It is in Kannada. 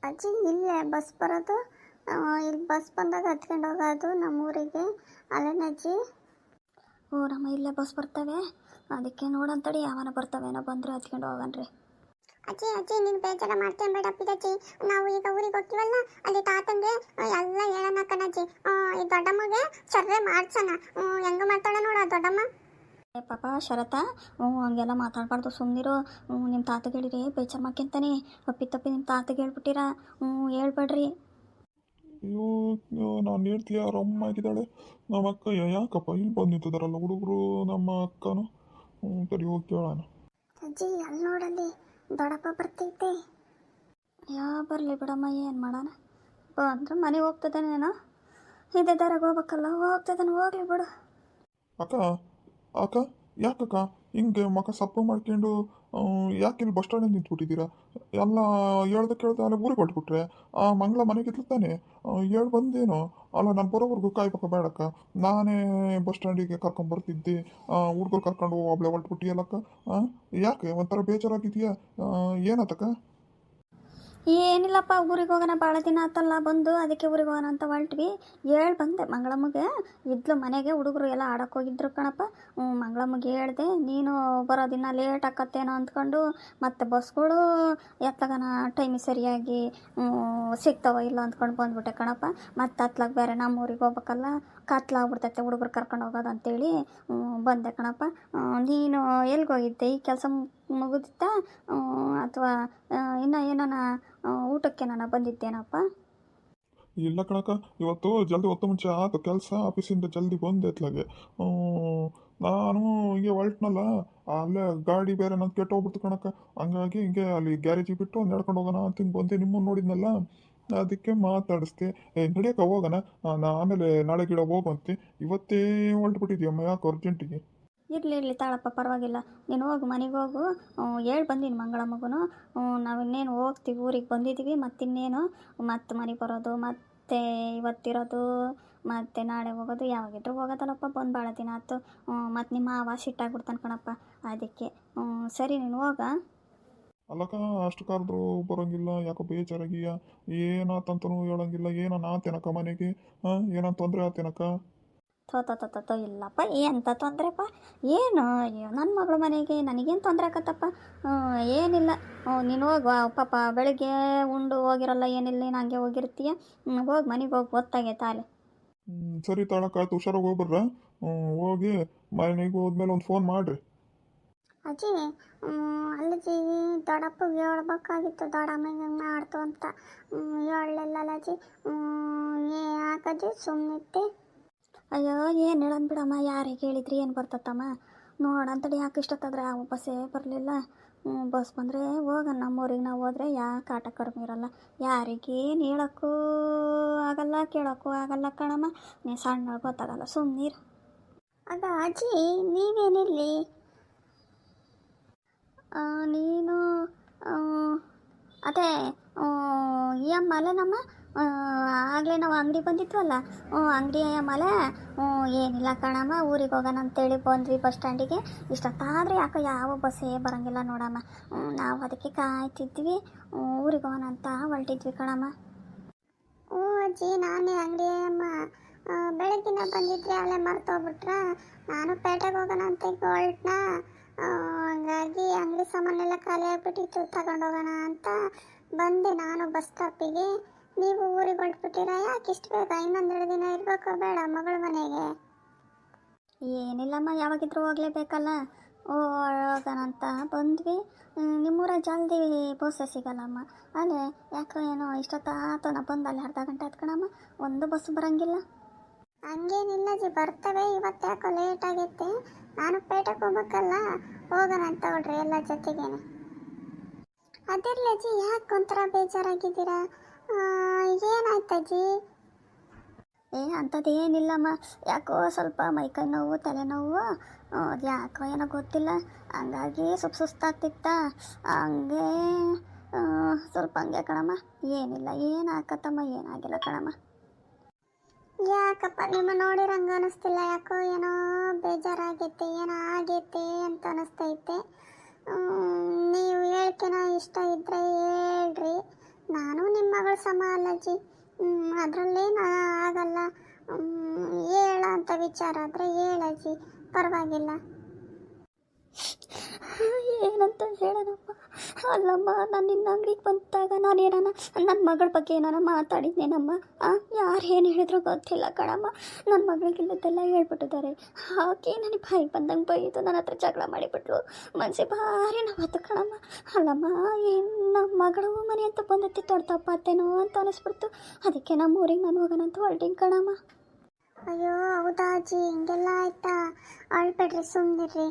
ಅಜ್ಜಿ ಇಲ್ಲೇ ಬಸ್ ಬರೋದು. ಇಲ್ಲಿ ಬಸ್ ಬಂದಾಗ ಹತ್ಕೊಂಡು ಹೋಗೋದು ನಮ್ಮೂರಿಗೆ. ಅಲ್ಲೇನಜ್ಜಿ? ಓ ನಮ್ಮ ಇಲ್ಲೇ ಬಸ್ ಬರ್ತವೆ, ಅದಕ್ಕೆ ನೋಡಂತಡಿ ಯಾವನ ಬರ್ತವೇನೋ, ಬಂದರೆ ಹತ್ಕೊಂಡು ಹೋಗನ್ರಿ. ಅಜ್ಜಿ ಅಜ್ಜಿ ನೀನು ಬೇಜಾರ ಮಾಡ್ಕೊಂಬೇಡ ಪಿದಜ್ಜಿ. ನಾವು ಈಗ ಊರಿಗೆ ಹೋಗ್ತೀವಲ್ಲ, ಅಲ್ಲಿ ತಾತಂಗೆ ಎಲ್ಲ ಹೇಳೋಣ ಕಣಜ್ಜಿ. ಈ ದೊಡ್ಡಮ್ಮಗೆ ಸರ್ರೆ ಮಾಡ್ಸೋಣ. ಹೆಂಗೆ ಮಾಡ್ತಾಳೆ ನೋಡ ದೊಡ್ಡಮ್ಮ. ಪಾಪ ಶರತ, ಹಂಗೆಲ್ಲ ಮಾತಾಡಬಾರ್ದು, ಸುಮ್ಮನಿರು. ನಿಮ್ಮ ತಾತಗೆ ಹೇಳಿರಿ, ಬೇಜಾರು ಮಾಡ್ಕೊಂತಾನೆ. ತಪ್ಪಿ ನಿಮ್ಮ ತಾತಗೆ ಹೇಳ್ಬಿಟ್ಟಿರಾ? ಹೇಳ್ಬೇಡ್ರಿ. ಅಯ್ಯೋ ನಾನು ಹೇಳ್ತೀಯ ರಮ್ಮ ಆಗಿದ್ದಾಳೆ ನಮ್ಮ ಅಕ್ಕ. ಯಾಕಪ್ಪ ಇಲ್ಲಿ ಬಂದು ನಿಂತಿದ್ದಾರಲ್ಲ ಹುಡುಗರು ನಮ್ಮ ಅಕ್ಕನು. ಸರಿ ಹೋಗಿ ಕೇಳೋಣ. ಅಜ್ಜಿ ಅಲ್ಲಿ ನೋಡಲ್ಲಿ ದೊಡ್ಡಪ್ಪ ಬರ್ತೈತೆ. ಬರಲಿ ಬಿಡಮ್ಮ, ಏನು ಮಾಡೋಣ. ಅಂದ್ರೆ ಮನೆಗೆ ಹೋಗ್ತದೇನೇನೋ, ಇದೇ ದಾರಾಗ ಹೋಗ್ಬೇಕಲ್ಲ, ಹೋಗ್ತದಾನೆ, ಹೋಗ್ಲಿ ಬಿಡು. ಅಕ್ಕ ಅಕ್ಕ ಯಾಕಕ್ಕ ಹಿಂಗೆ ಮಕ್ಕ ಸಪ್ಪು ಮಾಡ್ಕೊಂಡು ಯಾಕೆ ಇಲ್ಲಿ ಬಸ್ ಸ್ಟ್ಯಾಂಡಿಗೆ ನಿಂತ್ಬಿಟ್ಟಿದ್ದೀರಾ? ಎಲ್ಲ ಹೇಳ್ದೆ ಕೇಳ್ದೆ ಅಲ್ಲೇ ಊರಿಗೆ ಹೊಟ್ಬಿಟ್ರೆ ಆ ಮಂಗಳ ಮನೆಗೆ ತಾನೆ. ಹೇಳಿ ಬಂದೇನೋ. ಅಲ್ಲ ನಾನು ಬರೋವರೆಗೂ ಕಾಯ್ಬೇಕ ಬೇಡಕ್ಕ? ನಾನೇ ಬಸ್ ಸ್ಟ್ಯಾಂಡಿಗೆ ಕರ್ಕೊಂಬರ್ತಿದ್ದೆ, ಹುಡ್ಗರು ಕರ್ಕೊಂಡು ಒಬ್ಳೆ ಹೊಟ್ಬಿಟ್ಟಿಯಲ್ಲಕ್ಕ. ಯಾಕೆ ಒಂಥರ ಬೇಜಾರಾಗಿದೆಯಾ? ಏನತ್ತಕ್ಕ? ಏನಿಲ್ಲಪ್ಪ, ಊರಿಗೆ ಹೋಗೋಣ, ಭಾಳ ದಿನ ಆತಲ್ಲ ಬಂದು, ಅದಕ್ಕೆ ಊರಿಗೆ ಹೋಗೋಣ ಅಂತ ಹೊರಟ್ವಿ. ಹೇಳಿ ಬಂದೆ ಮಂಗಳಮ್ಮಗೆ. ಇದ್ಲು ಮನೆಗೆ, ಹುಡುಗರು ಎಲ್ಲ ಆಡೋಕೆ ಹೋಗಿದ್ರು ಕಣಪ್ಪ. ಮಂಗಳಮ್ಮಗೆ ಹೇಳ್ದೆ, ನೀನು ಬರೋ ದಿನ ಲೇಟ್ ಆಕತ್ತೇನೋ ಅಂದ್ಕೊಂಡು, ಮತ್ತು ಬಸ್ಗಳು ಎತ್ತಗನ ಟೈಮಿಗೆ ಸರಿಯಾಗಿ ಸಿಗ್ತಾವೋ ಇಲ್ಲ ಅಂದ್ಕೊಂಡು ಬಂದ್ಬಿಟ್ಟೆ ಕಣಪ್ಪ. ಮತ್ತು ಹತ್ಲಾಗ ಬೇರೆ ನಮ್ಮ ಊರಿಗೆ ಹೋಗ್ಬೇಕಲ್ಲ, ಕತ್ಲಾಗ್ಬಿಡ್ತೈತೆ ಹುಡುಗರು ಕರ್ಕೊಂಡು ಹೋಗೋದು ಅಂತೇಳಿ ಬಂದೆ ಕಣಪ್ಪ. ನೀನು ಎಲ್ಲಿಗೆ ಹೋಗಿದ್ದೆ? ಈ ಕೆಲಸ ಮುಗಿದಿತ್ತಾ ಅಥವಾ ಇನ್ನು ಏನಾನ ಊಟಕ್ಕೆ ನಾನು ಬಂದಿದ್ದೇನಪ್ಪ? ಇಲ್ಲ ಕಣಕ್ಕ, ಇವತ್ತು ಜಲ್ದಿ ಹೊತ್ತು ಮುಂಚೆ ಆಯ್ತು ಕೆಲಸ. ಆಫೀಸಿಂದ ಜಲ್ದಿ ಬಂದೆ ಎತ್ಲಾಗೆ. ನಾನು ಹಿಂಗೆ ಹೊಲ್ಟ್ನಲ್ಲ, ಅಲ್ಲೇ ಗಾಡಿ ಬೇರೆ ನಾನು ಕೆಟ್ಟೋಗ್ಬಿಡ್ತು ಕಣಕ್ಕ. ಹಂಗಾಗಿ ಹಿಂಗೆ ಅಲ್ಲಿ ಗ್ಯಾರೇಜಿಗೆ ಬಿಟ್ಟು ನಡ್ಕೊಂಡು ಹೋಗೋಣ ಅಂತ ಹಿಂಗೆ ಬಂದೆ. ನಿಮ್ಮನ್ನು ನೋಡಿದ್ನಲ್ಲ, ಅದಕ್ಕೆ ಮಾತಾಡಿಸ್ದೆ. ನಡಿಯಕ್ಕ ಹೋಗೋಣ, ಆಮೇಲೆ ನಾಳೆ ಗಿಡ ಹೋಗುವಂತೆ. ಇವತ್ತೇ ಹೊಲ್ಟ್ಬಿಟ್ಟಿದ್ಯಮ್ಮ, ಯಾಕೆ ಅರ್ಜೆಂಟಿಗೆ? ಇರಲಿ ತಾಳಪ್ಪ, ಪರವಾಗಿಲ್ಲ. ನೀನು ಹೋಗು, ಮನೆಗೆ ಹೋಗು. ಹೇಳಿ ಬಂದೀನಿ ಮಂಗಳಮ್ಮಗೂ. ನಾವು ಇನ್ನೇನು ಹೋಗ್ತೀವಿ, ಊರಿಗೆ ಬಂದಿದ್ದೀವಿ. ಮತ್ತಿನ್ನೇನು ಮತ್ತೆ ಮನೆಗೆ ಬರೋದು, ಮತ್ತೆ ಇವತ್ತಿರೋದು, ಮತ್ತೆ ನಾಳೆ ಹೋಗೋದು. ಯಾವಾಗಿದ್ರು ಹೋಗೋದಲ್ಲಪ್ಪ, ಬಂದು ಭಾಳ ದಿನ ಆಯ್ತು. ಮತ್ತು ನಿಮ್ಮ ಮಾವ ಸಿಟ್ಟಾಗ್ಬಿಡ್ತಾನೆ ಕಣಪ್ಪ, ಅದಕ್ಕೆ. ಸರಿ, ನೀನು ಹೋಗ. ಅಲ್ಲಕ್ಕ, ಅಷ್ಟು ಕರೆದ್ರು ಬರೋಂಗಿಲ್ಲ, ಯಾಕೋ ಬೇಜಾರಾಗಿಯ? ಏನಾತಂತನೂ ಹೇಳಂಗಿಲ್ಲ. ಏನನ್ನ ಆತೇನಕ್ಕ ಮನೆಗೆ? ಏನಂತ ತೊಂದರೆ ಆತೇನಕ್ಕ? ತೋ ಇಲ್ಲಪ್ಪ, ಎಂಥ ತೊಂದರೆಪ್ಪ? ಏನು ನನ್ನ ಮಗಳ ಮನೆಗೆ ನನಗೇನು ತೊಂದರೆ ಆಕತ್ತಪ್ಪ? ಏನಿಲ್ಲ. ನೀನು ಹೋಗುವ ಪಾಪ, ಬೆಳಗ್ಗೆ ಉಂಡು ಹೋಗಿರಲ್ಲ, ಏನಿಲ್ಲ, ನೀನು ಹಂಗೆ ಹೋಗಿರ್ತೀಯ. ಹೋಗಿ ಮನೆಗೆ ಹೋಗಿ ಗೊತ್ತಾಗೈತೆ ಅಲ್ಲಿ. ಸರಿ ತಾಳಕ್ಕ, ಆಯ್ತು, ಹುಷಾರಾಗಿ ಹೋಗ್ಬರ್ರ. ಹೋಗಿ ಮನೆಗೆ ಹೋದ್ಮೇಲೆ ಒಂದು ಫೋನ್ ಮಾಡಿರಿ. ಅಜ್ಜಿ ಅಲ್ಲಜ್ಜಿ, ದೊಡ್ಡಪ್ಪಗೆ ಹೇಳ್ಬೇಕಾಗಿತ್ತು, ದೊಡ್ಡಮ್ಮಗೆ ಹಂಗೆ ಮಾಡ್ತು ಅಂತ. ಹೇಳಲಿಲ್ಲಲ್ಲ ಅಜ್ಜಿ. ಯಾಕಜ್ಜಿ ಸುಮ್ಮನಿತ್ತೆ? ಅಯ್ಯೋ, ಏನು ಹೇಳೋಣ ಬಿಡಮ್ಮ, ಯಾರಿಗೆ ಹೇಳಿದ್ರಿ ಏನು ಬರ್ತತ್ತಮ್ಮ? ನೋಡಂತಡಿ, ಯಾಕೆ ಇಷ್ಟೊತ್ತಾದ್ರೆ ಯಾವ ಬಸ್ಸೇ ಬರಲಿಲ್ಲ. ಬಸ್ ಬಂದರೆ ಹೋಗೋಣ, ನಮ್ಮೂರಿಗೆ ನಾವು ಹೋದರೆ ಯಾಕೆ ಆಟ ಕಡಿಮೆ ಇರಲ್ಲ. ಯಾರಿಗೇನು ಹೇಳೋಕ್ಕೂ ಆಗಲ್ಲ, ಕೇಳೋಕ್ಕೂ ಆಗಲ್ಲ ಕಣಮ್ಮ. ನೀ ಸಣ್ಣ ಗೊತ್ತಾಗಲ್ಲ, ಸುಮ್ಮನೀರು. ಆಗ ಅಜ್ಜಿ ನೀವೇನಿಲ್ಲಿ? ನೀನು ಅದೇ ಈ ಅಮ್ಮಲೆ ನಮ್ಮ ಆಗಲೇ ನಾವು ಅಂಗಡಿ ಬಂದಿದ್ವಲ್ಲ, ಅಂಗಡಿ ಮಲೆ. ಏನಿಲ್ಲ ಕಣಮ್ಮ, ಊರಿಗೆ ಹೋಗೋಣ ಅಂತೇಳಿ ಬಂದ್ವಿ ಬಸ್ ಸ್ಟ್ಯಾಂಡಿಗೆ. ಇಷ್ಟೊತ್ತಾದರೆ ಯಾಕೋ ಯಾವ ಬಸ್ಸೇ ಬರೋಂಗಿಲ್ಲ ನೋಡಮ್ಮ. ನಾವು ಅದಕ್ಕೆ ಕಾಯ್ತಿದ್ವಿ, ಊರಿಗೆ ಹೋಗೋಣ ಅಂತ ಹೊರಟಿದ್ವಿ ಕಣಮ್ಮ. ಹ್ಞೂ ಅಜ್ಜಿ, ನಾನೇ ಅಂಗಡಿ ಅಮ್ಮ. ಬೆಳಗ್ಗಿನ ಬಂದಿದ್ರಿ, ಅಲ್ಲೇ ಮರ್ತೋಗ್ಬಿಟ್ರ. ನಾನು ಪೇಟೆಗೆ ಹೋಗೋಣ ಅಂತ ಹೊರಟ್ನ. ಹಂಗಾಗಿ ಅಂಗಡಿ ಸಾಮಾನೆಲ್ಲ ಖಾಲಿ ಆಗಿಬಿಟ್ಟಿತ್ತು, ತಗೊಂಡೋಗೋಣ ಅಂತ ಬಂದೆ ನಾನು ಬಸ್ ಸ್ಟಾಪಿಗೆ. ನೀವು ಊರಿಗೆ ಹೊರಟ್ಬಿಟ್ಟಿರಾ? ಯಾಕೆ ಇಷ್ಟು ಬೇಗ? ಇನ್ನೊಂದೆರಡು ದಿನ ಇರಬೇಕು ಬೇಡ ಮಗಳ ಮನೆಗೆ? ಏನಿಲ್ಲಮ್ಮ, ಯಾವಾಗಿದ್ರೂ ಹೋಗಲೇಬೇಕಲ್ಲ, ಹೋಗೋಣ ಅಂತ ಬಂದ್ವಿ. ನಿಮ್ಮೂರ ಜಲ್ದಿ ಬಸ್ಸೇ ಸಿಗಲ್ಲಮ್ಮ. ಅಲ್ಲೇ ಯಾಕೋ ಏನೋ ಇಷ್ಟೊತ್ತಾತು ನಾ ಬಂದು ಅಲ್ಲಿ ಅರ್ಧ ಗಂಟೆ ಹತ್ಕಣಮ್ಮ, ಒಂದು ಬಸ್ ಬರೋಂಗಿಲ್ಲ. ಹಂಗೇನಿಲ್ಲ ಜಿ, ಬರ್ತವೆ. ಇವತ್ತು ಯಾಕೋ ಲೇಟ್ ಆಗೈತೆ, ನಾನು ಪೇಟೆಗೆ ಹೋಗ್ಬೇಕಲ್ಲ, ಹೋಗೋಣ ಅಂತ ಹೊಡ್ರಿ ಎಲ್ಲ ಜೊತೆಗೇನೆ. ಅದಿರ್ಲಿ ಅಜ್ಜಿ, ಯಾಕೆ ಒಂಥರ ಬೇಜಾರಾಗಿದ್ದೀರಾ? ಏನಾಯ್ತಜ್ಜಿ? ಅಂಥದ್ದು ಏನಿಲ್ಲಮ್ಮ, ಯಾಕೋ ಸ್ವಲ್ಪ ಮೈಕೈ ನೋವು, ತಲೆನೋವು, ಅದು ಯಾಕೋ ಏನೋ ಗೊತ್ತಿಲ್ಲ. ಹಂಗಾಗಿ ಸ್ವಲ್ಪ ಸುಸ್ತಾಗ್ತಿತ್ತ, ಹಂಗೆ ಸ್ವಲ್ಪ ಹಂಗೆ ಕಣಮ್ಮ. ಏನಿಲ್ಲ, ಏನಾಗತ್ತಮ್ಮ, ಏನಾಗಿಲ್ಲ ಕಣಮ್ಮ. ಯಾಕಪ್ಪ ನಿಮ್ಮ ನೋಡಿರಂಗೆ ಅನಿಸ್ತಿಲ್ಲ, ಯಾಕೋ ಏನೋ ಬೇಜಾರಾಗೈತೆ, ಏನೋ ಆಗೈತೆ ಅಂತ ಅನಿಸ್ತೈತೆ. ನೀವು ಹೇಳ್ಕೆನ ಇಷ್ಟ ಇದ್ದರೆ ಹೇಳ್ರಿ, ನಾನು ನಿಮ್ಮ ಮಗಳ ಸಮ ಅಲ್ಲ ಅಜ್ಜಿ. ಅದರಲ್ಲೇನು ಆಗಲ್ಲ. ಹೇಳ ಅಂತ ವಿಚಾರ ಆದರೆ ಹೇಳಜ್ಜಿ, ಪರವಾಗಿಲ್ಲ. ಏನಂತ ಹೇಳೋಣಪ್ಪ. ಅಲ್ಲಮ್ಮ, ನಾನು ನಿನ್ನ ಅಂಗಡಿಗೆ ಬಂದಾಗ ನಾನೇನಾನ ನನ್ನ ಮಗಳ ಬಗ್ಗೆ ಏನಾನ ಮಾತಾಡಿದ್ನೇನಮ್ಮ? ಯಾರು ಏನು ಹೇಳಿದ್ರು ಗೊತ್ತಿಲ್ಲ ಕಣಮ್ಮ. ನನ್ನ ಮಗಳಿಗಿಲ್ಲದೆಲ್ಲ ಹೇಳ್ಬಿಟ್ಟಿದ್ದಾರೆ. ಹಾಕಿ ನನಗೆ ಬಾಯಿ ಬಂದಂಗೆ ಬೈದು ನನ್ನ ಹತ್ರ ಜಗಳ ಮಾಡಿಬಿಟ್ಲು. ಮನಸ್ಸೆ ಭಾರಿ ನೋವಾಯ್ತು ಕಣಮ್ಮ. ಅಲ್ಲಮ್ಮ, ಏನು ನಮ್ಮ ಮಗಳು ಮನೆ ಅಂತ ಬಂದತ್ತಿ ದೊಡ್ಡ ತಪ್ಪಾತೇನೋ ಅಂತ ಅನಿಸ್ಬಿಡ್ತು. ಅದಕ್ಕೆ ನಮ್ಮ ಊರಿಗೆ ನಾನು ಹೋಗೋಣ ಅಂತ ಹೊರಟಿನಿ ಕಣಮ್ಮ. ಅಯ್ಯೋ ಹೌದಾ ಅಜ್ಜಿ, ಹಿಂಗೆಲ್ಲ ಆಯ್ತಾ? ಅಳ್ಬೇಡ್ರಿ, ಸುಮ್ಮನಿರ್ರಿ.